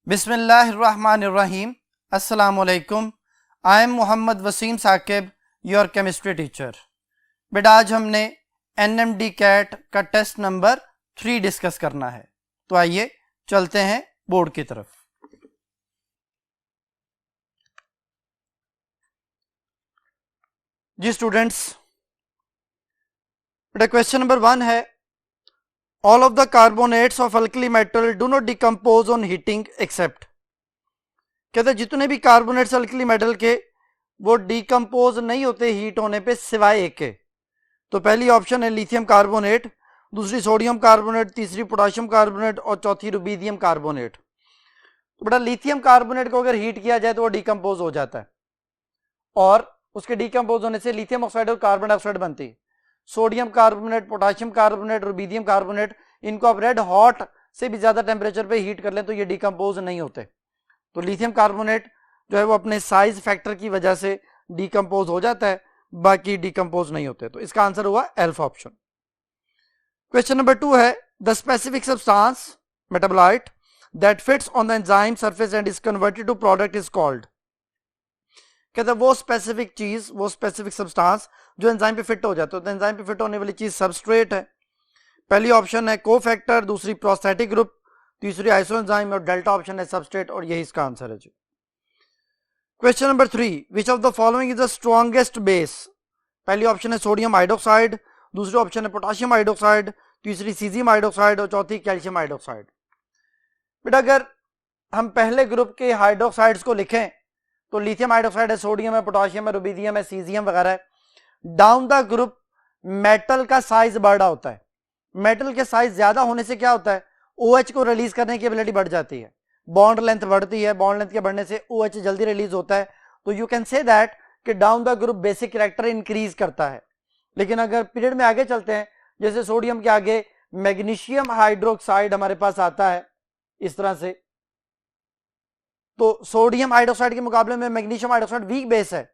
बिस्मिल्लाहिर्रहमानिर्रहीम। अस्सलामुअलैकुम। I am Mohammad Wasim Saqib, your chemistry teacher. बेटा आज हमने NMD कैट का टेस्ट नंबर 3 डिस्कस करना है, तो आइए चलते हैं बोर्ड की तरफ। जी स्टूडेंट्स, बेटा क्वेश्चन नंबर 1 है, all of the carbonates of alkali metal do not decompose on heating except. कहते हैं जितने भी कार्बोनेट्स अल्कली मेटल के वो डिकम्पोज नहीं होते हीट होने पे सिवाय एक के। तो पहली ऑप्शन है लिथियम कार्बोनेट, दूसरी सोडियम कार्बोनेट, तीसरी पोटाशियम कार्बोनेट और चौथी रुबीडियम कार्बोनेट। तो बेटा लिथियम कार्बोनेट को अगर हीट किया जाए तो वो डिकम्पोज हो जाता है और उसके डिकम्पोज होने से लिथियम ऑक्साइड और कार्बन डाइऑक्साइड बनती है। Sodium carbonate, potassium carbonate, rubidium carbonate, इनको आप रेड हॉट से भी ज्यादा टेम्परेचर पे हीट कर लें तो ये डिकम्पोज नहीं होते। तो लिथियम कार्बोनेट जो है वो अपने साइज फैक्टर की वजह से डिकम्पोज हो जाता है, बाकी डिकम्पोज नहीं होते। तो इसका आंसर हुआ एल्फा ऑप्शन। क्वेश्चन नंबर 2 है, the specific substance metabolite that fits on the enzyme surface and is converted to product is called. कहते हैं वो स्पेसिफिक चीज, वो स्पेसिफिक सब्सटेंस जो एंजाइम पे फिट हो जाता है। तो एंजाइम पे फिट होने वाली चीज सबस्ट्रेट है। पहली ऑप्शन है कोफैक्टर, दूसरी प्रोस्थेटिक ग्रुप, तीसरी आइसोएंजाइम और डेल्टा ऑप्शन है सबस्ट्रेट, और यही इसका आंसर है जी। Question number 3, which of the following is the strongest base. पहली ऑप्शन है सोडियम हाइड्रोक्साइड, दूसरी ऑप्शन है पोटाशियम हाइड्रोक्साइड, तीसरी सीजियम हाइड्रोक्साइड और चौथी कैल्शियम हाइड्रोक्साइड। बेटा अगर हम पहले ग्रुप के हाइड्रोक्साइड्स को लिखें तो लिथियम हाइड्रोक्साइड है, सोडियम है, पोटाशियम है, रुबीडियम है, सीजियम वगैरह है। डाउन द ग्रुप मेटल का साइज बड़ा होता है। मेटल के साइज ज्यादा होने से क्या होता है, OH को रिलीज करने की एबिलिटी बढ़ जाती है, बॉन्ड लेंथ बढ़ती है, बॉन्ड लेंथ के बढ़ने से OH जल्दी रिलीज होता है। तो यू कैन से दैट कि down the group basic character increase करता है। लेकिन अगर पीरियड में आगे चलते हैं, जैसे सोडियम के आगे मैग्नीशियम हाइड्रोक्साइड हमारे पास आता है इस तरह से, तो सोडियम हाइड्रोक्साइड के मुकाबले में मैग्नीशियम हाइड्रोक्साइड वीक बेस है।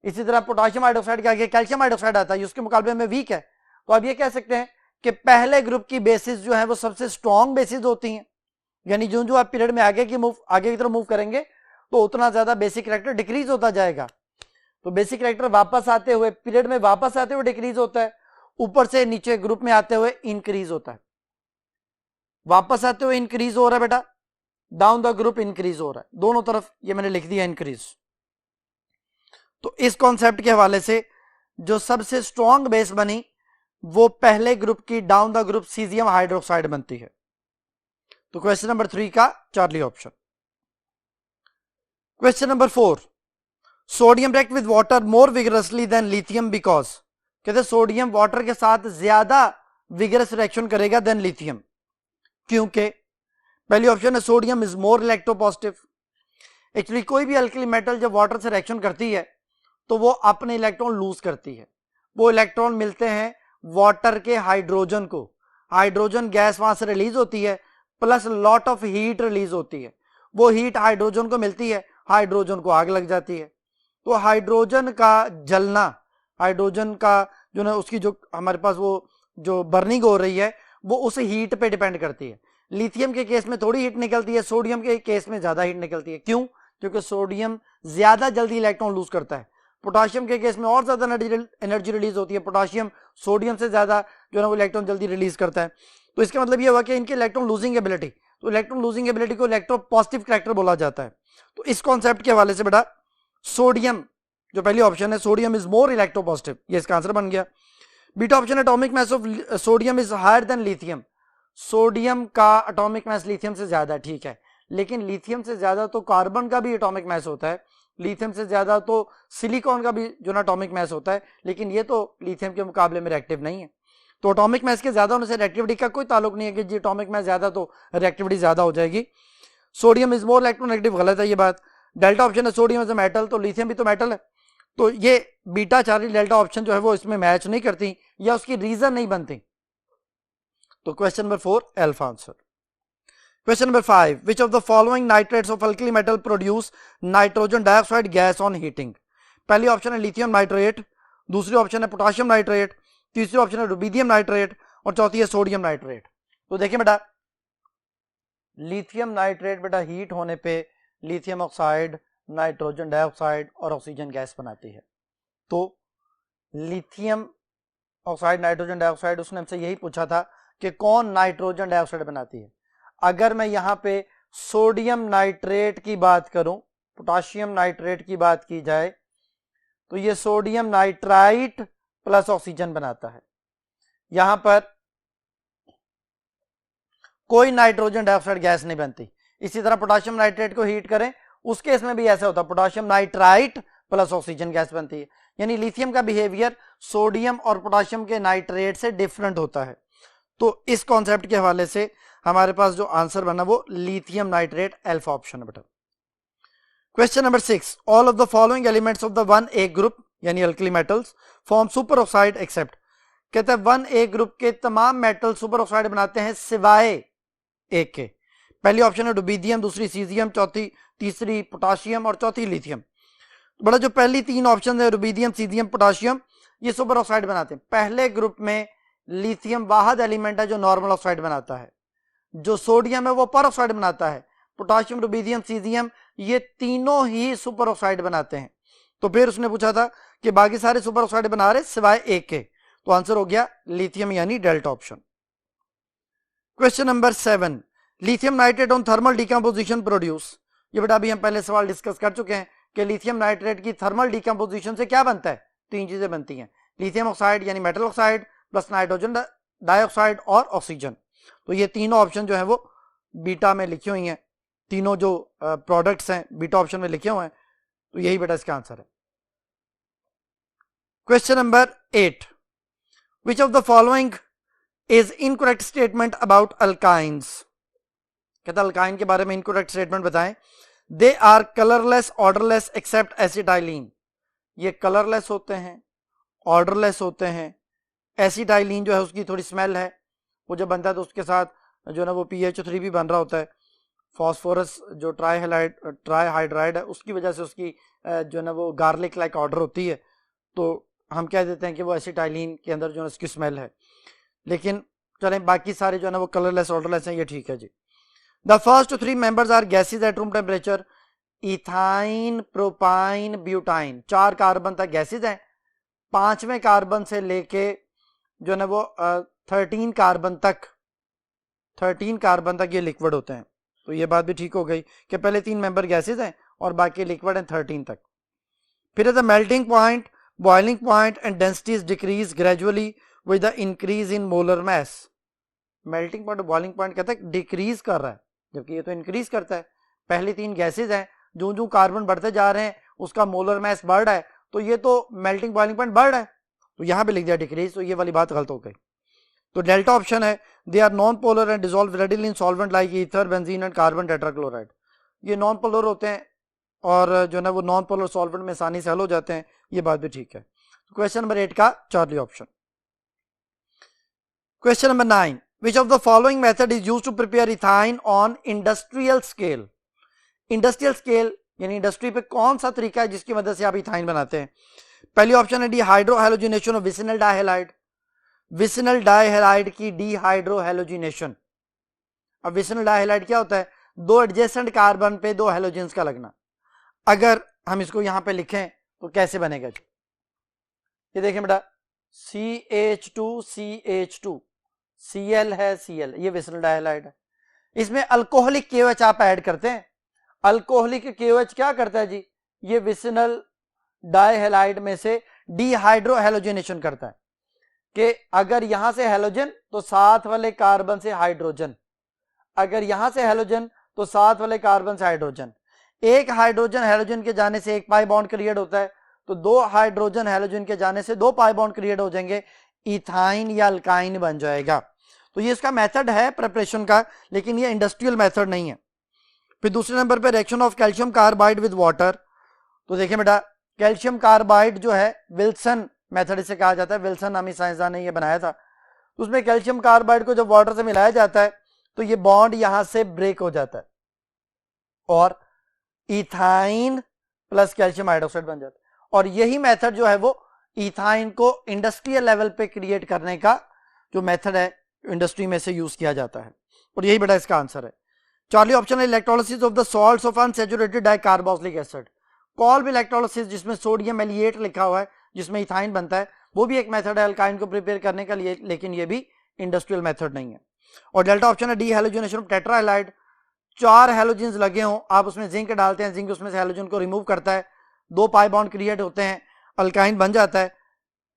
इसी तरह पोटाशियम हाइड्रोक्साइड के आगे कैल्शियम हाइड्रोक्साइड आता है, उसके मुकाबले में वीक है। तो अब ये कह सकते हैं कि पहले ग्रुप की बेसिस जो है वो सबसे स्ट्रॉन्ग बेसिस होती हैं, यानी जो जो आप पीरियड में आगे की तरफ मूव करेंगे तो उतना ज्यादा बेसिक कैरेक्टर डिक्रीज होता जाएगा। तो बेसिक कैरेक्टर वापस आते हुए, पीरियड में वापस आते हुए डिक्रीज होता है, ऊपर से नीचे ग्रुप में आते हुए इंक्रीज होता है। वापस आते हुए इंक्रीज हो रहा है बेटा, डाउन द ग्रुप इंक्रीज हो रहा है, दोनों तरफ ये मैंने लिख दिया इंक्रीज। तो इस कॉन्सेप्ट के हवाले से जो सबसे स्ट्रॉन्ग बेस बनी वो पहले ग्रुप की down the group caesium hydroxide बनती है। तो क्वेश्चन नंबर 3 का Charlie option. Question number 4, sodium react with water more vigorously than lithium because. कहते सोडियम वाटर के साथ ज्यादा विगरस रिएक्शन करेगा देन लिथियम, क्योंकि पहली ऑप्शन है sodium is more electropositive. Actually कोई भी अल्कली मेटल जब वाटर से रिएक्शन करती है तो वो अपने इलेक्ट्रॉन लूज करती है। वो इलेक्ट्रॉन मिलते हैं वाटर के हाइड्रोजन को, हाइड्रोजन गैस वहां से रिलीज होती है, plus lot of heat release होती है। वो हीट हाइड्रोजन को मिलती है, हाइड्रोजन को आग लग जाती है। तो हाइड्रोजन का जलना, हाइड्रोजन का जो ना उसकी जो हमारे पास वो जो बर्निंग हो रही है वो उस हीट पे डिपेंड करती है। लिथियम के केस में थोड़ी हीट निकलती है, सोडियम के केस में ज्यादा हीट निकलती है। क्यों? क्योंकि सोडियम ज्यादा जल्दी इलेक्ट्रॉन लूज करता है। पोटाशियम के केस में और ज्यादा एनर्जी रिलीज होती है, पोटाशियम सोडियम से ज्यादा जो है वो इलेक्ट्रॉन जल्दी रिलीज करता है। तो इसका मतलब ये हुआ कि इनके इलेक्ट्रॉन लूजिंग एबिलिटी, तो इलेक्ट्रॉन लूजिंग एबिलिटी को इलेक्ट्रोपॉजिटिव कैरेक्टर बोला जाता है। तो इस कॉन्सेप्ट के हवाले से बेटा सोडियम जो पहली ऑप्शन है, सोडियम इज मोर इलेक्ट्रोपॉजिटिव, ये इसका आंसर बन गया। Beta option, atomic mass of sodium is higher than lithium. Sodium का एटॉमिक मास लिथियम से ज्यादा, ठीक है, लेकिन लिथियम से ज्यादा तो कार्बन का भी एटॉमिक मास होता है, लिथियम से ज्यादा तो सिलिकॉन का भी जो ना एटॉमिक मास होता है, लेकिन ये तो लिथियम के मुकाबले में रिएक्टिव नहीं है। तो एटॉमिक मास के ज्यादा होने से रिएक्टिविटी का कोई ताल्लुक नहीं है कि जी एटॉमिक मास ज्यादा तो रिएक्टिविटी ज्यादा हो जाएगी। सोडियम इज मोर इलेक्ट्रोनेगेटिव, गलत है ये बात। डेल्टा ऑप्शन है सोडियम इज अ मेटल, तो लिथियम भी तो मेटल है। तो ये बीटा चार्ली डेल्टा ऑप्शन जो है वो इसमें मैच नहीं करती या उसकी रीजन नहीं बनती। तो question number 4 alpha answer. Question number 5, which of the following nitrates of alkali metal produce nitrogen dioxide gas on heating. पहली ऑप्शन है लिथियम नाइट्रेट, दूसरी ऑप्शन है पोटाशियम नाइट्रेट, तीसरी ऑप्शन है रुबीडियम नाइट्रेट और चौथी है सोडियम नाइट्रेट। तो देखिए बेटा लिथियम नाइट्रेट बेटा हीट होने पे लिथियम ऑक्साइड, नाइट्रोजन डाइऑक्साइड और ऑक्सीजन गैस बनाती है। तो लिथियम ऑक्साइड, नाइट्रोजन डाइऑक्साइड, उसने हमसे यही पूछा था कि कौन नाइट्रोजन डाइऑक्साइड बनाती है। अगर मैं यहां पे सोडियम नाइट्रेट की बात करूं, पोटाशियम नाइट्रेट की बात की जाए, तो ये सोडियम नाइट्राइट प्लस ऑक्सीजन बनाता है। यहां पर कोई नाइट्रोजन डाइऑक्साइड गैस नहीं बनती। इसी तरह पोटाशियम नाइट्रेट को हीट करें, उस केस में भी ऐसा होता है, potassium nitrite plus oxygen gas बनती है। यानी लिथियम का बिहेवियर सोडियम और पोटाशियम के नाइट्रेट से डिफरेंट होता है। तो इस कॉन्सेप्ट के हवाले से हमारे पास जो आंसर बना वो लिथियम नाइट्रेट, अल्फा ऑप्शन है beta. Question number 6, all of the following elements of the 1A group यानी alkali metals form super oxide except. कहते हैं 1A ग्रुप के तमाम मेटल सुपर ऑक्साइड बनाते हैं सिवाय एक के। पहली ऑप्शन है रुबीडियम, दूसरी सीजियम, चौथी तीसरी पोटाशियम और चौथी लिथियम। बड़ा जो पहली तीन ऑप्शन है रुबीडियम, सीजियम, पोटाशियम, ये सुपर ऑक्साइड बनाते हैं। पहले ग्रुप में लिथियम वाहद एलिमेंट है जो नॉर्मल ऑक्साइड बनाता है, जो सोडियम है वो पर ऑक्साइड बनाता है, पोटाशियम, रुबीडियम, सीजियम ये तीनों ही सुपर ऑक्साइड बनाते हैं। तो फिर उसने पूछा था कि बाकी सारे सुपर ऑक्साइड बना रहे सिवाय एक के, तो आंसर हो गया लिथियम यानी delta option. Question number 7, lithium nitrate on thermal decomposition produce. ये बेटा अभी हम पहले सवाल डिस्कस कर चुके हैं कि लिथियम नाइट्रेट की थर्मल डिकम्पोजिशन से क्या बनता है, तीन चीजें बनती हैं, लिथियम ऑक्साइड यानी metal oxide plus nitrogen dioxide और ऑक्सीजन। तो ये तीनों ऑप्शन जो है वो बीटा में लिखी हुई हैं, तीनों जो प्रोडक्ट्स हैं बीटा ऑप्शन में लिखे हुए हैं, तो यही बेटा इसका आंसर है। Question number 8, which of the following is incorrect statement about alkynes. कहता अल्काइन के बारे में इनकरेक्ट स्टेटमेंट बताएं। They are colourless odourless except acetylene. ये कलरलेस होते हैं, ऑर्डरलेस होते हैं। एसिटाइलिन जो है उसकी थोड़ी स्मेल है, वो जब बनता है तो उसके साथ जो ना वो PH3 भी बन रहा होता है। फॉस्फोरस जो ट्राईहाइड्राइड है उसकी वजह से उसकी जो ना वो गार्लिक लाइक ऑर्डर होती है, तो हम कह देते हैं कि वो एसिटाइलिन के अंदर जो है उसकी स्मेल है। लेकिन चलें बाकी सारे जो है ना वो कलरलेस ऑर्डरलेस हैं, ये ठीक है जी। The first 3 members are gases at room temperature. Ethyne, propyne, butyne, 4 carbon तक गैसेज हैं। 5वें कार्बन से लेके जो है वो 13 कार्बन तक ये लिक्विड होते हैं। तो ये बात भी ठीक हो गई कि पहले 3 मेंबर गैसेज हैं और बाकी लिक्विड हैं 13 तक। फिर the melting point, boiling point and density is decrease gradually with the increase in molar mass. Melting point, boiling point कहता है डिक्रीज कर रहा है, जबकि ये तो इंक्रीज करता है। पहली 3 गैसेज हैं, जो जो कार्बन बढ़ते जा रहे हैं उसका मोलर मास बढ़ रहा है, तो ये तो मेल्टिंग बॉइलिंग पॉइंट बढ़ रहा है, तो यहां पे लिख दिया डिक्रीज, तो ये वाली बात गलत हो गई। तो डेल्टा ऑप्शन है। They are non polar and dissolve readily in solvent like ether, benzene and carbon tetrachloride. ये नॉन पोलर होते हैं और जो ना वो नॉन पोलर सॉल्वेंट में आसानी से हल हो जाते हैं, ये बात भी ठीक है। क्वेश्चन नंबर 8 का Charlie option. Question number 9, which of the following method is used to prepare ethyne on industrial scale। Industrial scale यानी इंडस्ट्री पे कौन सा तरीका है जिसकी मदद से आप इथाइन बनाते हैं। पहली ऑप्शन है डिहाइड्रोहैलोजिनेशन ऑफ विसिनल डाइहैलाइड। विसिनल डाइहैलाइड की डिहाइड्रोहैलोजिनेशन। अब विसिनल डाइहैलाइड क्या होता है, 2 एडजेसेंट कार्बन पे 2 हैलोजेंस का लगना। अगर हम इसको यहां पे लिखें तो कैसे बनेगा, ये देखें बेटा, CH2CH2, Cl है Cl, ये विसिनल डाइहैलाइड है। इसमें अल्कोहलिक KOH आप ऐड करते हैं। अल्कोहलिक KOH क्या करता है जी, ये विसिनल डाइहैलाइड में से डिहाइड्रोहैलोजिनेशन करता है कि अगर यहां से हैलोजन तो साथ वाले कार्बन से हाइड्रोजन, अगर यहां से हैलोजन तो साथ वाले कार्बन से हाइड्रोजन। एक हाइड्रोजन हैलोजन के जाने से 1 पाई बॉन्ड क्रिएट होता है, तो 2 हाइड्रोजन हैलोजन के जाने से 2 पाई बॉन्ड क्रिएट हो जाएंगे, इथाइन या अल्काइन बन जाएगा। तो ये इसका मेथड है प्रिपरेशन का, लेकिन ये इंडस्ट्रियल मेथड नहीं है। फिर दूसरे नंबर पे reaction of calcium carbide with water. तो देखिए बेटा, कैल्शियम कार्बाइड जो है विल्सन मेथड से कहा जाता है, विल्सन नामी साइंसदान ने ये बनाया था। तो उसमें कैल्शियम कार्बाइड को जब वाटर से मिलाया जाता है तो ये बॉन्ड यहां से ब्रेक हो जाता है और इथाइन प्लस कैल्शियम हाइड्रोक्साइड बन जाता है। और यही मेथड जो है वो इथाइन को इंडस्ट्रियल लेवल पे क्रिएट करने का जो मेथड है इंडस्ट्री में से यूज किया जाता है, और यही बेटा इसका आंसर है। चार्ली ऑप्शन है electrolysis of the salts of unsaturated dicarboxylic acid. Call भी इलेक्ट्रोलिसिस जिसमें सोडियम एलिएट लिखा हुआ है जिसमें इथाइन बनता है, वो भी एक मेथड है अल्काइन को प्रिपेयर करने का लिए, लेकिन ये भी इंडस्ट्रियल मेथड नहीं है। और डेल्टा ऑप्शन है डी हैलोजनेशन ऑफ टेट्राहैलाइड। 4 हैलोजेंस लगे हों, आप उसमें जिंक डालते हैं, जिंक उसमें से हैलोजन को रिमूव करता है, 2 पाई बॉन्ड क्रिएट होते हैं, अल्काइन बन जाता है।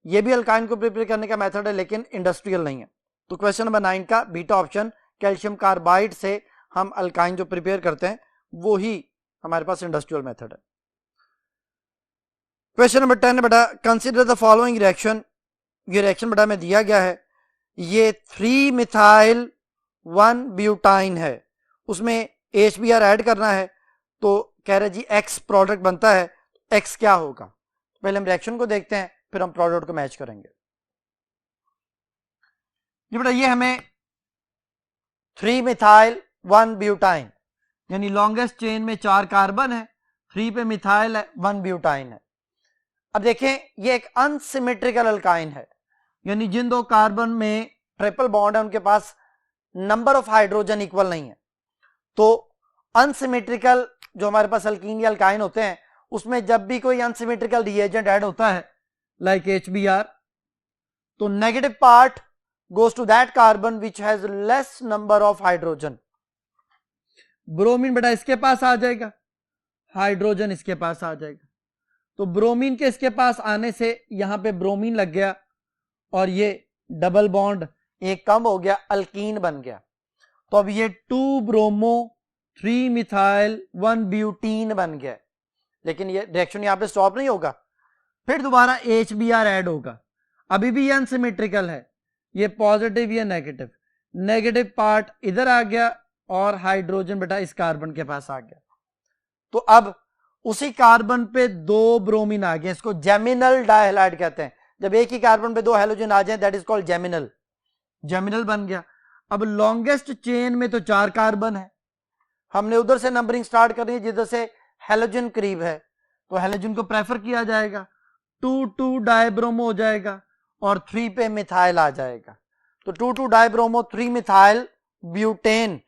ये भी अल्काइन को प्रिपेयर करने का मेथड है लेकिन इंडस्ट्रियल नहीं है। तो क्वेश्चन नंबर 9 का बीटा ऑप्शन, कैल्शियम कार्बाइड से हम अल्काइन जो प्रिपेयर करते हैं वो ही हमारे पास इंडस्ट्रियल मेथड है। क्वेश्चन नंबर 10 बेटा, कंसीडर द फॉलोइंग रिएक्शन। ये रिएक्शन बेटा में दिया गया है, ये 3 मिथाइल 1 ब्यूटाइन है, उसमें HBr ऐड करना है, तो कह रहे जी X प्रोडक्ट बनता है, X क्या होगा? पहले हम रिएक्शन को देखते हैं फिर हम प्रोडक्ट को मैच करेंगे। ये बेटा ये हमें 3 मिथाइल 1 ब्यूटाइन यानी लॉन्गेस्ट चेन में 4 कार्बन है, 3 पे मिथाइल है, 1 ब्यूटाइन है। अब देखें ये एक अनसिमेट्रिकल अल्काइन है, यानी जिन 2 कार्बन में ट्रिपल बॉन्ड है उनके पास नंबर ऑफ हाइड्रोजन इक्वल नहीं है। तो अनसिमेट्रिकल जो हमारे पास अल्कीन या अल्काइन होते हैं उसमें जब भी कोई अनसिमेट्रिकल रिएजेंट ऐड होता है लाइक HBr, तो negative part goes to that carbon which has less number of hydrogen। Bromine बेटा इसके पास आ जाएगा, हाइड्रोजन इसके पास आ जाएगा, तो ब्रोमीन के इसके पास आने से यहां पे ब्रोमीन लग गया और ये डबल बॉन्ड एक कम हो गया, अल्कीन बन गया। तो अब ये 2 ब्रोमो 3 मिथाइल 1 ब्यूटीन बन गया। लेकिन ये रिएक्शन यहां पे स्टॉप नहीं होगा, फिर दोबारा HBr ऐड होगा। अभी भी ये अनसिमेट्रिकल है, ये पॉजिटिव या नेगेटिव, नेगेटिव पार्ट इधर आ गया और हाइड्रोजन बेटा इस कार्बन के पास आ गया। तो अब उसी कार्बन पे 2 ब्रोमीन आ गए, इसको जेमिनल डाइहैलाइड कहते हैं। जब एक ही कार्बन पे 2 हैलोजन आ जाए that is called geminal, geminal बन गया। अब लॉन्गेस्ट चेन में तो 4 कार्बन है, हमने उधर से नंबरिंग स्टार्ट करनी है जिधर से हैलोजन करीब है, तो हैलोजन को प्रेफर किया जाएगा, 2 डाइब्रोमो हो जाएगा और 3 पे मिथाइल आ जाएगा। तो 2 डाइब्रोमो 3 मिथाइल ब्यूटेन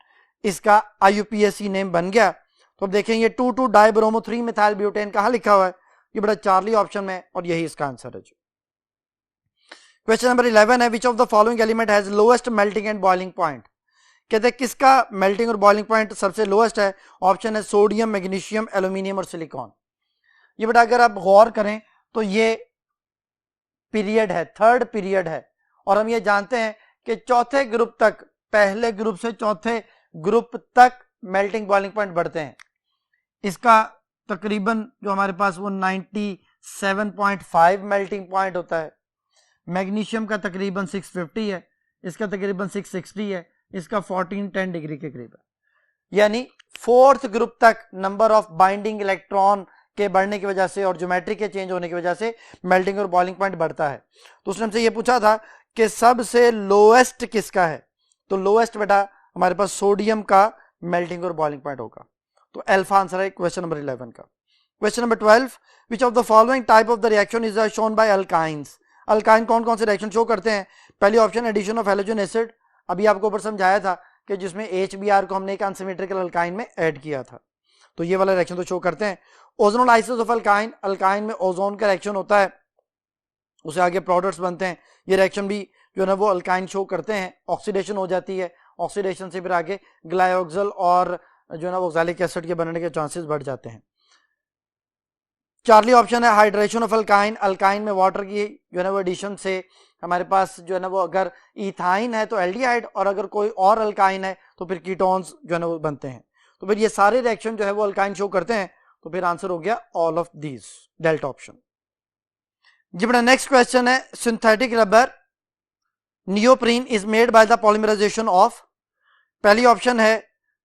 इसका IUPAC नेम बन गया। तो अब देखेंगे 2 डाइब्रोमो 3 मिथाइल ब्यूटेन कहां लिखा हुआ है? ये बड़ा चार्ली ऑप्शन में, और यही इसका आंसर है। क्वेश्चन नंबर 11 है, विच of the following element has lowest melting and boiling point. कहते हैं किसका मेल्टिंग और बॉइलिंग पॉइंट सबसे लोएस्ट है? ऑप्शन है सोडियम, मैग्नीशियम, एल्यूमिनियम और सिलिकॉन। ये बेटा अगर आप गौर करें तो ये पीरियड है, 3rd पीरियड है, और हम ये जानते हैं कि चौथे ग्रुप तक, पहले ग्रुप से चौथे ग्रुप तक मेल्टिंग बॉइलिंग पॉइंट बढ़ते हैं। इसका तकरीबन जो हमारे पास वो 97.5 मेल्टिंग पॉइंट होता है। मैग्नीशियम का तकरीबन 650 है, इसका तकरीबन 660 है, इसका 1410 डिग्री के करीब है। यानी 4th ग्रुप तक नंबर ऑफ बाइंडिंग इलेक्ट्रॉन के बढ़ने की वजह से और ज्योमेट्री के चेंज होने की वजह से मेल्टिंग और बॉइलिंग पॉइंट बढ़ता है। तो उसने हमसे ये पूछा था कि सबसे लोएस्ट किसका है, तो लोएस्ट बेटा हमारे पास सोडियम का मेल्टिंग और बॉइलिंग पॉइंट होगा। तो अल्फा आंसर है क्वेश्चन नंबर 11 का। Question number 12, which of the following type of the reaction is shown by alkynes. Alkyne कौन कौन से रिएक्शन शो करते हैं? पहली option addition of halogen acid, अभी आपको ऊपर समझाया था कि जिसमें HBr को हमने एक अनसिमेट्रिकल अल्काइन में ऐड किया था, तो ये वाला रिएक्शन तो शो करते हैं। ओजोनोलाइसिस ऑफ अल्काइन, अल्काइन में ओजोन का रिएक्शन होता है, उसे आगे प्रोडक्ट्स बनते हैं। ये रिएक्शन भी जो है ना वो अल्काइन शो करते हैं। ऑक्सीडेशन हो जाती है, ऑक्सीडेशन से फिर आगे ग्लाइऑक्सल और जो है ना वो ऑक्सैलिक एसिड के बनने के चांसेस बढ़ जाते हैं। चार्ली ऑप्शन है हाइड्रेशन ऑफ अल्काइन, अल्काइन में वाटर की जो है ना वो एडिशन से हमारे पास जो है ना वो अगर इथाइन है तो एल्डिहाइड, और अगर कोई और अल्काइन है तो फिर कीटोन्स जो है ना वो बनते हैं। तो फिर ये सारे रिएक्शन जो है वो अल्काइन शो करते हैं, तो फिर आंसर हो गया all of these, delta option. जी बेटा नेक्स्ट क्वेश्चन है, synthetic rubber neoprene is made by the polymerization of. पहली ऑप्शन है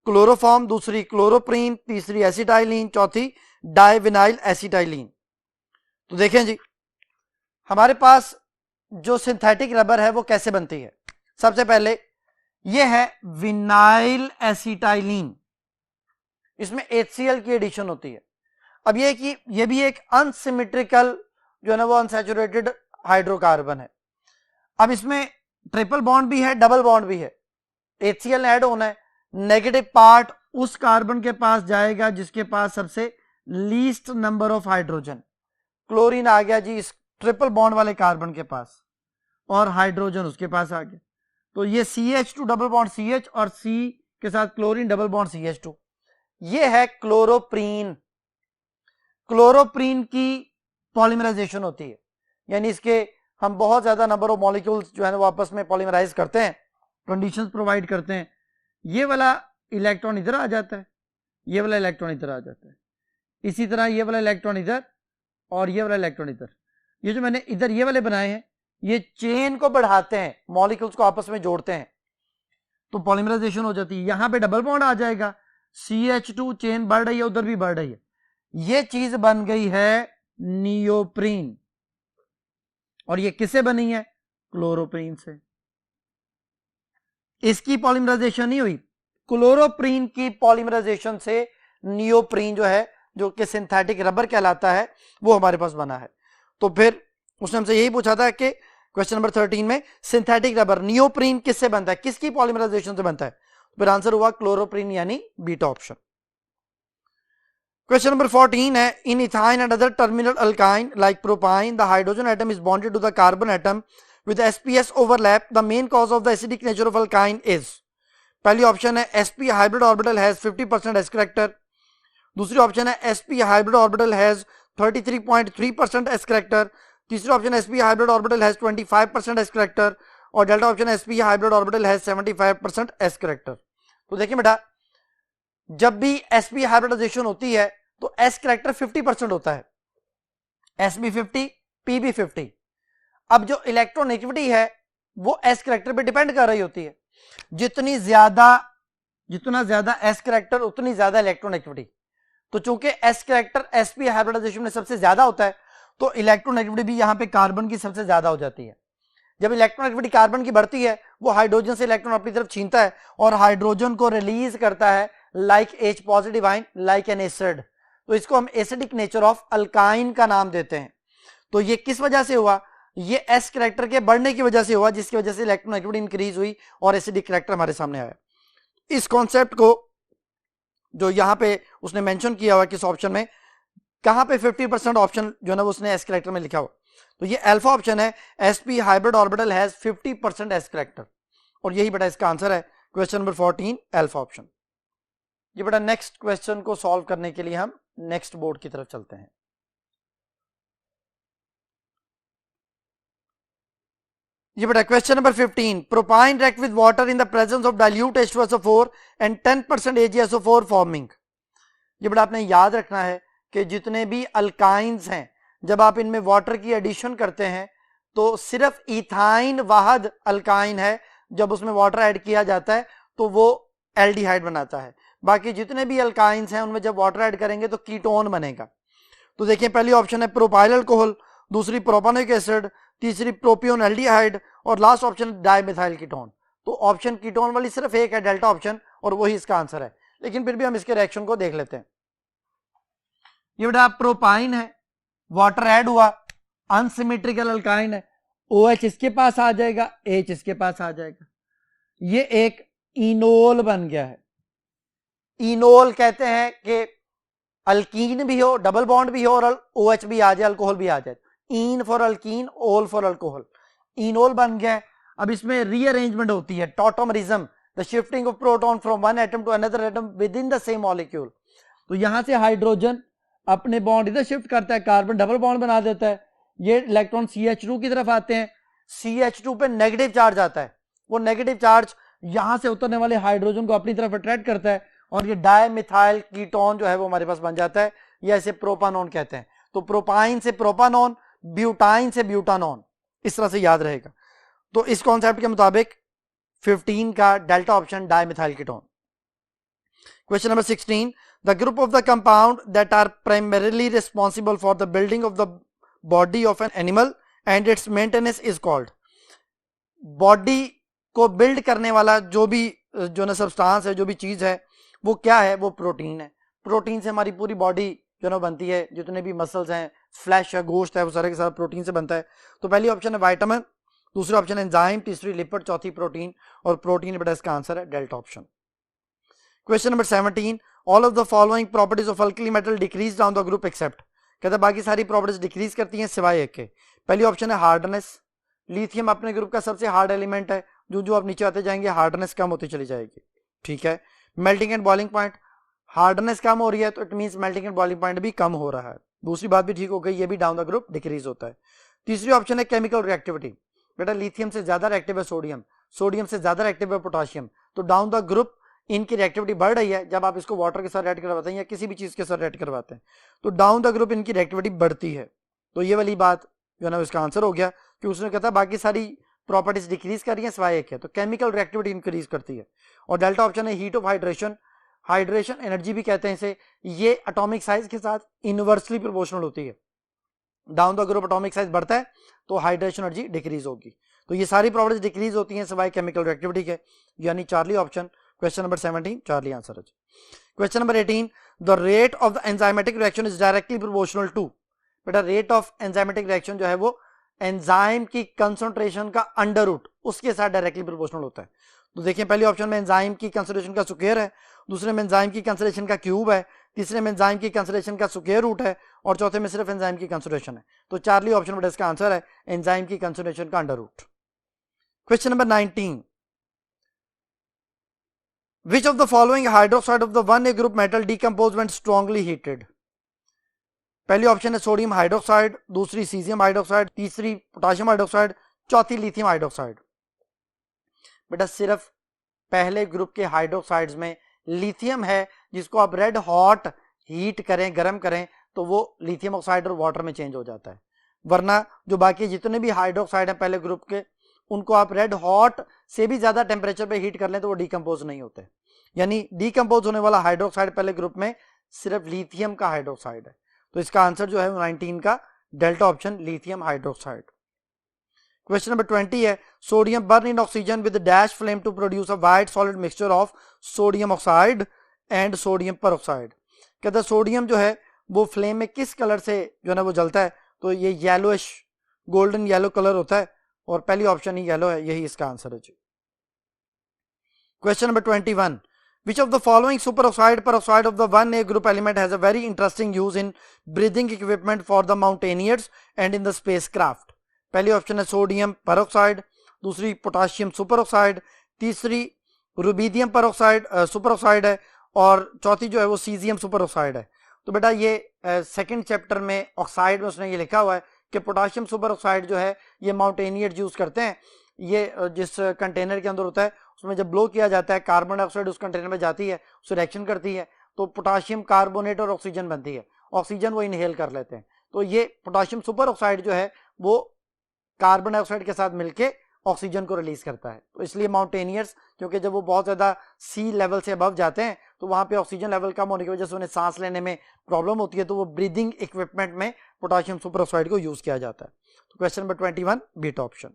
क्लोरोफॉर्म, दूसरी क्लोरोप्रीन, तीसरी एसिटाइलिन, चौथी डाइविनाइल एसिटाइलिन। तो देखें जी हमारे पास जो सिंथेटिक रबर है वो कैसे बनती है। सबसे पहले ये है विनाइल एसिटाइलिन, इसमें HCl की एडिशन होती है। अब ये कि ये भी एक अनसिमेट्रिकल जो है ना वो अनसैचुरेटेड हाइड्रोकार्बन है। अब इसमें ट्रिपल बॉन्ड भी है, डबल बॉन्ड भी है, HCl ऐड होना है, नेगेटिव पार्ट उस कार्बन के पास जाएगा जिसके पास सबसे least number of hydrogen. Chlorine आ गया जी इस ट्रिपल बॉन्ड वाले कार्बन के पास और हाइड्रोजन उसके पास आ गया, तो ये CH2 डबल बॉन्ड CH और C के साथ क्लोरीन डबल बॉन्ड CH2, ये है क्लोरोप्रीन। क्लोरोप्रीन की पॉलीमराइजेशन होती है, यानी इसके हम बहुत ज्यादा नंबर ऑफ मॉलिक्यूल्स जो है वो आपस में पॉलीमराइज करते हैं, कंडीशंस प्रोवाइड करते हैं। ये वाला इलेक्ट्रॉन इधर आ जाता है, ये वाला इलेक्ट्रॉन इधर आ जाता है, इसी तरह ये वाला इलेक्ट्रॉन इधर और ये वाला इलेक्ट्रॉन इधर। ये जो मैंने इधर ये वाले बनाए हैं ये चेन को बढ़ाते हैं, मॉलिक्यूल्स को आपस में जोड़ते हैं, तो पॉलीमराइजेशन हो जाती है। यहां पे डबल बॉन्ड आ जाएगा, CH2 चेन बढ़ रही है, उधर भी बढ़ रही है, ये चीज बन गई है नियोप्रीन। और ये किससे बनी है? क्लोरोप्रीन से। इसकी पॉलीमराइजेशन नहीं हुई, क्लोरोप्रीन की पॉलीमराइजेशन से नियोप्रीन जो है, जो कि सिंथेटिक रबर कहलाता है, वो हमारे पास बना है। तो फिर उसने हमसे यही पूछा था कि क्वेश्चन नंबर 13 में सिंथेटिक रबर नियोप्रीन किससे बनता है, किसकी पॉलीमराइजेशन से बनता है? फिर आंसर हुआ क्लोरोप्रीन यानी बीटा ऑप्शन। क्वेश्चन नंबर 14 है, in ethyne and other terminal alkyne like propyne the hydrogen atom is bonded to the carbon atom with sps overlap, the main cause of the acidic nature of alkyne is. पहली option है sp hybrid orbital has 50% s character, दूसरी option है sp hybrid orbital has 33.3% s character, तीसरी option sp hybrid orbital has 25% s character, और delta option sp hybrid orbital has 75% s character. तो देखिए बेटा, जब भी sp हाइब्रिडाइजेशन होती है तो s करैक्टर 50% होता है, sb 50 pb 50। अब जो इलेक्ट्रोनेगेटिविटी है वो s करैक्टर पे डिपेंड कर रही होती है, जितना ज्यादा s करैक्टर उतनी ज्यादा इलेक्ट्रोनेगेटिविटी। तो चूंकि s करैक्टर sp हाइब्रिडाइजेशन में सबसे ज्यादा होता है तो इलेक्ट्रोनेगेटिविटी भी यहां पे कार्बन की सबसे ज्यादा हो जाती है। जब इलेक्ट्रोनेगेटिविटी कार्बन की बढ़ती है वो हाइड्रोजन से इलेक्ट्रॉन अपनी तरफ छीनता है और हाइड्रोजन को रिलीज करता है like H positive ion, like an acid. तो इसको हम एसिडिक नेचर ऑफ अल्काइन का नाम देते हैं। तो ये किस वजह से हुआ? ये s करैक्टर के बढ़ने की वजह से हुआ, जिसकी वजह से इलेक्ट्रोनेगेटिविटी इंक्रीज हुई और एसिडिक करैक्टर हमारे सामने आया। इस कॉन्सेप्ट को जो यहां पे उसने मेंशन किया हुआ किस ऑप्शन में, कहां पे 50% ऑप्शन जो है ना उसने s करैक्टर में लिखा हुआ, तो ये अल्फा ऑप्शन है, sp hybrid orbital has 50% s character, और यही बेटा इसका आंसर है क्वेश्चन नंबर 14 अल्फा ऑप्शन। ये बेटा नेक्स्ट क्वेश्चन को सॉल्व करने के लिए हम नेक्स्ट बोर्ड की तरफ चलते हैं। ये बेटा question number 15, propyne react with water in the presence of dilute H2SO4 and 10% AgSO4 forming. ये बेटा आपने याद रखना है कि जितने भी अल्काइंस हैं जब आप इनमें वाटर की एडिशन करते हैं तो सिर्फ इथाइन वाहद अल्काइन है, जब उसमें वाटर ऐड किया जाता है तो वो एल्डिहाइड बनाता है। बाकी जितने भी अल्काइंस हैं उनमें जब वाटर ऐड करेंगे तो कीटोन बनेगा। तो देखिए पहली ऑप्शन है प्रोपाइल अल्कोहल, दूसरी प्रोपानोइक एसिड, तीसरी प्रोपियोन एल्डिहाइड, और लास्ट ऑप्शन डाइमिथाइल कीटोन। तो ऑप्शन कीटोन वाली सिर्फ एक है, डेल्टा ऑप्शन, और वही इसका आंसर है। लेकिन फिर भी हम इसके रिएक्शन को देख लेते हैं। ये बेटा प्रोपाइन है, वाटर ऐड हुआ, अनसिमेट्रिकल अल्काइन है, OH इसके पास आ जाएगा, H इसके पास आ जाएगा, ये एक इनोल बन गया है। इनोल कहते हैं कि अल्कीन भी हो, डबल बॉन्ड भी हो और OH भी आ जाए, अल्कोहल भी आ जाए। Ene for alkene, ol for alcohol, enol बन गया है। अब इसमें रीअरेंजमेंट होती है, tautomerism, the shifting of proton from one atom to another atom within the same molecule. तो यहां से हाइड्रोजन अपने बॉन्ड इधर शिफ्ट करता है, कार्बन डबल बॉन्ड बना देता है, ये इलेक्ट्रॉन CH2 की तरफ आते हैं, CH2 पे नेगेटिव चार्ज आता है, वो नेगेटिव चार्ज यहां से उतरने वाले हाइड्रोजन को अपनी तरफ अट्रैक्ट करता है और ये डाइमिथाइल कीटोन जो है वो हमारे पास बन जाता है, या इसे प्रोपानोन कहते हैं। तो प्रोपाइन से प्रोपानोन, ब्यूटाइन से ब्यूटानोन, इस तरह से याद रहेगा। तो इस कॉन्सेप्ट के मुताबिक 15 का delta option dimethyl ketone. Question number 16, the group of the compound that are primarily responsible for the building of the body of an animal and its maintenance is called। Body को build करने वाला जो भी जो ना substance है, जो भी चीज है, वो क्या है? वो प्रोटीन है। प्रोटीन से हमारी पूरी बॉडी जो ना बनती है, जितने भी मसल्स हैं, फ्लैश है, गोश्त है, वो सारे के सारा प्रोटीन से बनता है। तो पहली ऑप्शन है विटामिन, दूसरी ऑप्शन है एंजाइम, तीसरी लिपिड, चौथी प्रोटीन, और प्रोटीन बेटा इसका आंसर है delta option. Question number 17, all of the following properties of alkali metal decrease down the group except. कहते हैं बाकी सारी प्रॉपर्टीज डिक्रीज करती हैं सिवाय एक के। पहली ऑप्शन है हार्डनेस, लिथियम अपने ग्रुप का सबसे हार्ड एलिमेंट है, जो आप नीचे आते जाएंगे हार्डनेस कम होती चली जाएगी, ठीक है। Melting and boiling point, hardness कम हो रही है तो it means melting and boiling point भी कम हो रहा है, दूसरी बात भी ठीक हो गई, ये भी डाउन द ग्रुप डिक्रीज होता है। तीसरी ऑप्शन है केमिकल रिएक्टिविटी, बेटा लिथियम से ज्यादा रिएक्टिव है सोडियम, सोडियम से ज्यादा रिएक्टिव है पोटाशियम, तो डाउन द ग्रुप इनकी रिएक्टिविटी बढ़ रही है जब आप इसको वाटर के साथ रिएक्ट करवाते हैं या किसी भी चीज के साथ रिएक्ट करवाते हैं, तो डाउन द ग्रुप इनकी रिएक्टिविटी बढ़ती है। तो ये वाली बात जो है ना इसका आंसर हो गया कि उसने कहता बाकी सारी प्रॉपर्टीज डिक्रीज कर रही है सिवाय एक है, तो केमिकल रिएक्टिविटी इंक्रीज करती है। और डेल्टा ऑप्शन है heat of hydration, hydration energy भी कहते हैं इसे, ये एटॉमिक साइज के साथ इनवर्सली प्रोपोर्शनल होती है। Down the group atomic size बढ़ता है तो हाइड्रेशन एनर्जी डिक्रीज होगी। तो ये सारी प्रॉपर्टीज डिक्रीज होती हैं सिवाय केमिकल रिएक्टिविटी के, यानी Charlie option question number 17 Charlie answer है। Question number 18, the rate of the enzymatic reaction is directly proportional to, बेटा रेट ऑफ एंजाइमेटिक रिएक्शन जो है वो एंजाइम की कंसंट्रेशन का अंडर रूट उसके साथ डायरेक्टली प्रोपोर्शनल होता है। तो देखिए पहली ऑप्शन में एंजाइम की कंसंट्रेशन का स्क्वायर है, दूसरे में एंजाइम की कंसंट्रेशन का क्यूब है, तीसरे में एंजाइम की कंसंट्रेशन का स्क्वायर रूट है और चौथे में सिर्फ एंजाइम की कंसंट्रेशन है। तो चार्ली ऑप्शन में इसका आंसर है एंजाइम की कंसंट्रेशन का under root. Question number 19, which of the following hydroxide of the 1A group metal decompose when strongly heated. पहली ऑप्शन है सोडियम हाइड्रोक्साइड, दूसरी सीजियम हाइड्रोक्साइड, तीसरी पोटाशियम हाइड्रोक्साइड, चौथी लिथियम हाइड्रोक्साइड। बेटा सिर्फ पहले ग्रुप के हाइड्रोक्साइड्स में लिथियम है, जिसको आप रेड हॉट हीट करें गर्म करें तो वो लिथियम ऑक्साइड और वाटर में चेंज हो जाता है, वरना जो बाकी जितने भी हाइड्रोक्साइड हैं पहले ग्रुप के उनको आप रेड हॉट से भी ज्यादा टेम्परेचर पे हीट कर लें तो वो डिकम्पोज नहीं होते। यानी डिकम्पोज होने वाला हाइड्रोक्साइड पहले ग्रुप में सिर्फ लिथियम का हाइड्रोक्साइड है, तो इसका आंसर जो है 19 का delta option lithium hydroxide. Question number 20 है, sodium burn in oxygen with dash flame to produce a white solid mixture of sodium oxide and sodium peroxide. कहता है सोडियम जो है वो फ्लेम में किस कलर से जो है ना वो जलता है, तो ये येलोइश गोल्डन येलो कलर होता है और पहली ऑप्शन ही येलो है, यही इसका आंसर है जी। Question number 21, which of the following superoxide peroxide of the 1A group element has a very interesting use in breathing equipment for the mountaineers and in the spacecraft। पहली option है sodium peroxide, दूसरी potassium superoxide, तीसरी rubidium peroxide superoxide है और चौथी जो है वो सीजियम सुपरऑक्साइड है। तो बेटा ये सेकंड चैप्टर में ऑक्साइड में उसने ये लिखा हुआ है कि पोटाशियम सुपरऑक्साइड जो है ये माउंटेनियर्स यूज करते हैं, ये जिस कंटेनर के अंदर होता है उसमें जब ब्लो किया जाता है कार्बन डाइऑक्साइड उस कंटेनर में जाती है, उससे रिएक्शन करती है तो पोटाशियम कार्बोनेट और ऑक्सीजन बनती है, ऑक्सीजन वो इनहेल कर लेते हैं। तो ये पोटाशियम सुपर ऑक्साइड जो है वो कार्बन डाइऑक्साइड के साथ मिलके ऑक्सीजन को रिलीज करता है, तो इसलिए माउंटेनियर्स क्योंकि जब वो बहुत ज्यादा सी लेवल से अबव जाते हैं तो वहां पे ऑक्सीजन लेवल कम होने की वजह से उन्हें सांस लेने में प्रॉब्लम होती है, तो वो ब्रीदिंग इक्विपमेंट में पोटाशियम सुपर ऑक्साइड को यूज किया जाता है। तो question number 21 beta option.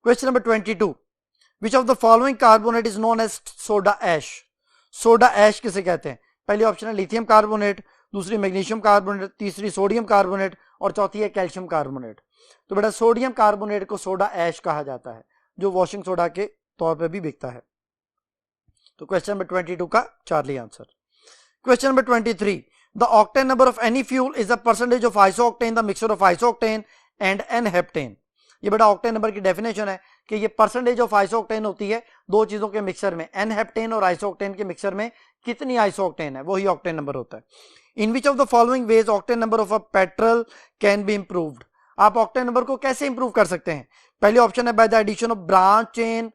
Question number 22, which of the following carbonate is known as soda ash. Soda ash किसे कहते हैं? पहली ऑप्शन है लिथियम कार्बोनेट, दूसरी मैग्नीशियम कार्बोनेट, तीसरी सोडियम कार्बोनेट और चौथी है कैल्शियम कार्बोनेट। तो बेटा सोडियम कार्बोनेट को सोडा ऐश कहा जाता है जो वॉशिंग सोडा के तौर पे भी बिकता है। तो क्वेश्चन नंबर 22 का Charlie answer. Question number 23, the octane number of any fuel is the percentage of isooctane the mixture of isooctane and n heptane. ये बेटा ऑक्टेन नंबर की डेफिनेशन है कि ये परसेंटेज ऑफ आइसोऑक्टेन होती है दो चीजों के मिक्सचर में, एन हेप्टेन और आइसोऑक्टेन के मिक्सचर में कितनी आइसोऑक्टेन है वही ऑक्टेन नंबर होता है। In which of the following ways octane number of a petrol can be improved. आप ऑक्टेन नंबर को कैसे इंप्रूव कर सकते हैं? पहली ऑप्शन है by the addition of branch chain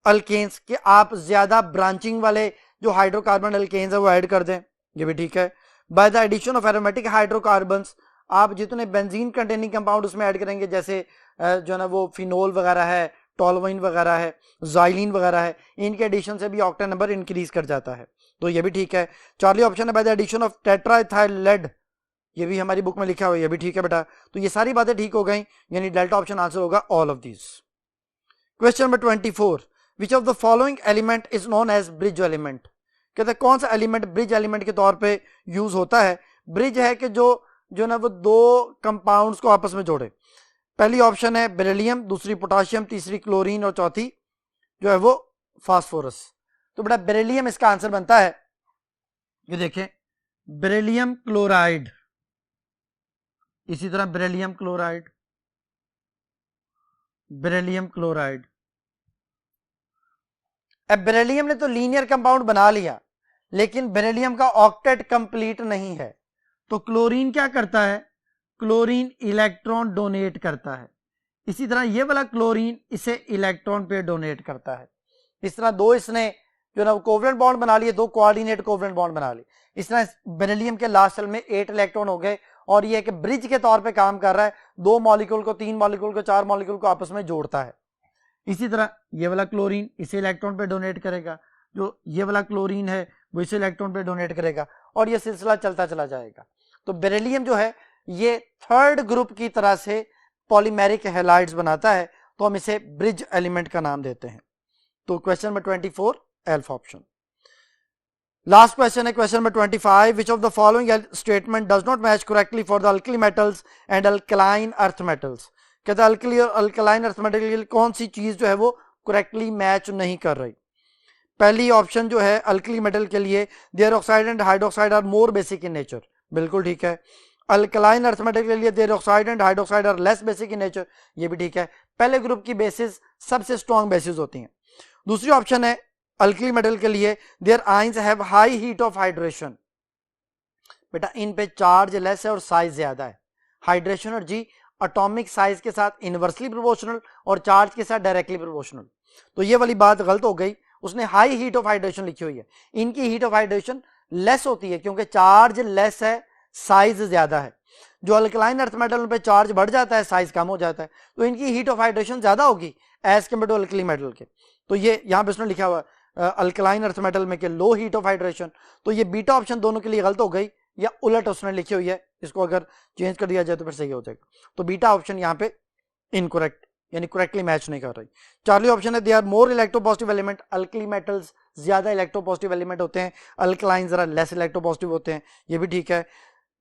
alkanes, कि आप ज्यादा ब्रांचिंग वाले जो हाइड्रोकार्बन अल्केन्स है वो ऐड कर दें, ये भी ठीक है। By the addition of aromatic hydrocarbons, आप जितने बेंजीन कंटेनिंग कंपाउंड उसमें ऐड करेंगे जैसे जो ना वो फिनोल वगैरह है, टोलुइन वगैरह है, ज़ाइलिन वगैरह है, इनके एडिशन से भी ऑक्टेन नंबर इंक्रीज कर जाता है, तो ये भी ठीक है। चार्ली ऑप्शन है by the addition of tetraethyl lead, ये भी हमारी बुक में लिखा हुआ है, ये भी ठीक है बेटा। तो ये सारी बातें ठीक हो गई, यानी डेल्टा ऑप्शन आंसर होगा all of these. Question number 24, which of the following element is known as bridge element. कहते हैं कौन सा एलिमेंट ब्रिज एलिमेंट के तौर पे यूज होता है? ब्रिज है कि जो ना वो दो कंपाउंड्स को आपस में जोड़े। पहली ऑप्शन है बेरिलियम, दूसरी पोटाशियम, तीसरी क्लोरीन और चौथी जो है वो फास्फोरस। तो बेटा बेरिलियम इसका आंसर बनता है, ये देखें बेरिलियम क्लोराइड, इसी तरह बेरिलियम क्लोराइड, बेरिलियम क्लोराइड। अब बेरिलियम ने तो लीनियर कंपाउंड बना लिया, लेकिन बेरिलियम का ऑक्टेट कंप्लीट नहीं है, तो क्लोरीन क्या करता है, क्लोरीन इलेक्ट्रॉन डोनेट करता है। इसी तरह ये वाला क्लोरीन इसे इलेक्ट्रॉन पे डोनेट करता है। इस तरह दो इसने जो ना कोवलेंट बॉन्ड बना लिए, दो कोऑर्डिनेट कोवलेंट बॉन्ड बना लिए। इस तरह बेरिलियम के लास्ट शेल में 8 इलेक्ट्रॉन हो गए और ये एक ब्रिज के तौर पे काम कर रहा है, 2 मॉलिक्यूल को, 3 मॉलिक्यूल को, 4 मॉलिक्यूल को आपस में जोड़ता है। इसी तरह ये वाला क्लोरीन इसे इलेक्ट्रॉन पे डोनेट करेगा, जो ये वाला क्लोरीन है वो इसे इलेक्ट्रॉन पे डोनेट करेगा, और ये सिलसिला चलता चला जाएगा। तो बेरिलियम जो है ये थर्ड ग्रुप की तरह से पॉलीमेरिक हैलाइड्स बनाता है, तो हम इसे ब्रिज एलिमेंट का नाम देते हैं। तो question number 24 alpha option. Last question है question number 25, which of the following statement does not match correctly for the alkali metals and alkaline earth metals. कहता है अल्कली और अल्कलाइन अर्थ मेटल के लिए कौन सी चीज जो है वो करेक्टली मैच नहीं कर रही। पहली ऑप्शन जो है अल्कली मेटल के लिए their oxide and hydroxide are more basic in nature, बिल्कुल ठीक है। अल्कलाइन अर्थ मेटल के लिए their oxide and hydroxide are less basic in nature, ये भी ठीक है। पहले ग्रुप की बेसिस सबसे स्ट्रॉन्ग बेसिस होती हैं। दूसरी ऑप्शन है अल्कली मेटल के लिए their ions have high heat of hydration, बेटा इन पे चार्ज लेस है और साइज ज्यादा है। हाइड्रेशन और जी एटॉमिक साइज के साथ इनवर्सली प्रोपोर्शनल और चार्ज के साथ डायरेक्टली प्रोपोर्शनल, तो ये वाली बात गलत हो गई, उसने हाई हीट ऑफ हाइड्रेशन लिखी हुई है। इनकी हीट ऑफ हाइड्रेशन लेस होती है क्योंकि चार्ज लेस है, साइज ज्यादा है। जो अल्कलाइन अर्थ मेटल पे चार्ज बढ़ जाता है, साइज कम हो जाता है, तो इनकी हीट ऑफ हाइड्रेशन ज्यादा होगी as compare to alkali metal के। तो ये यहां पे उसने लिखा हुआ अल्कलाइन अर्थ मेटल में के लो हीट ऑफ हाइड्रेशन, तो ये बीटा ऑप्शन दोनों के लिए गलत हो गई, या उलट उसने लिखी हुई है, इसको अगर चेंज कर दिया जाए तो फिर सही हो जाएगा। तो बीटा ऑप्शन यहाँ पे इनकरेक्ट, यानी करेक्टली मैच नहीं कर रही। चार्ली ऑप्शन है they are more electropositive element, alkali metals ज्यादा इलेक्ट्रोपॉजिटिव एलिमेंट होते हैं, अल्कलाइन जरा लेस इलेक्ट्रोपॉजिटिव होते हैं, ये भी ठीक है।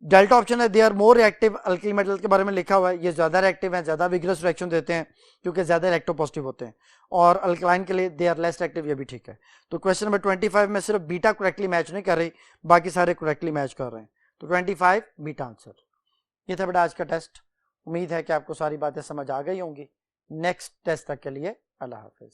डेल्टा ऑप्शन है they are more reactive, alkali metal के बारे में लिखा हुआ है ये ज्यादा रिएक्टिव है, ज्यादा विग्रस रिएक्शन देते हैं क्योंकि ज्यादा इलेक्ट्रोपॉजिटिव होते हैं, और अल्कलाइन के लिए दे आर लेस रिएक्टिव, ये भी ठीक है। तो क्वेश्चन नंबर 25 में सिर्फ बीटा करेक्टली मैच नहीं कर रही, बाकी सारे करेक्टली मैच कर रहे हैं, तो 25 बीटा आंसर। ये था बेटा आज का टेस्ट, उम्मीद है कि आपको सारी बातें समझ आ गई होंगी। नेक्स्ट टेस्ट तक के लिए अल्लाह हाफिज।